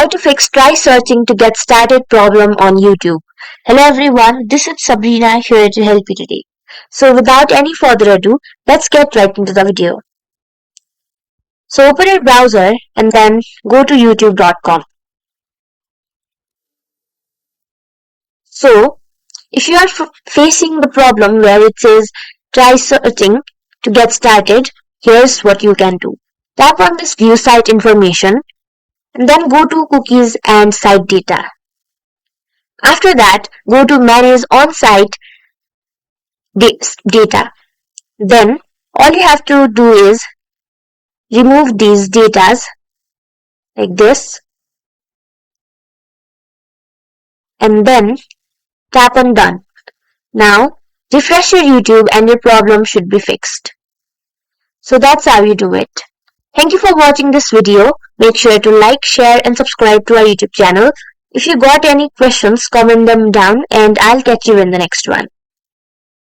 How to fix try searching to get started problem on YouTube. Hello everyone, this is Sabrina here to help you today. So without any further ado, let's get right into the video. So open your browser and then go to youtube.com. So if you are facing the problem where it says try searching to get started, here's what you can do. Tap on this view site information and then go to cookies and site data. After that, go to manage on-site data. Then all you have to do is remove these datas like this and then tap on done. Now refresh your YouTube and your problem should be fixed. So that's how you do it. Thank you for watching this video. Make sure to like, share and subscribe to our YouTube channel. If you got any questions, comment them down and I'll catch you in the next one.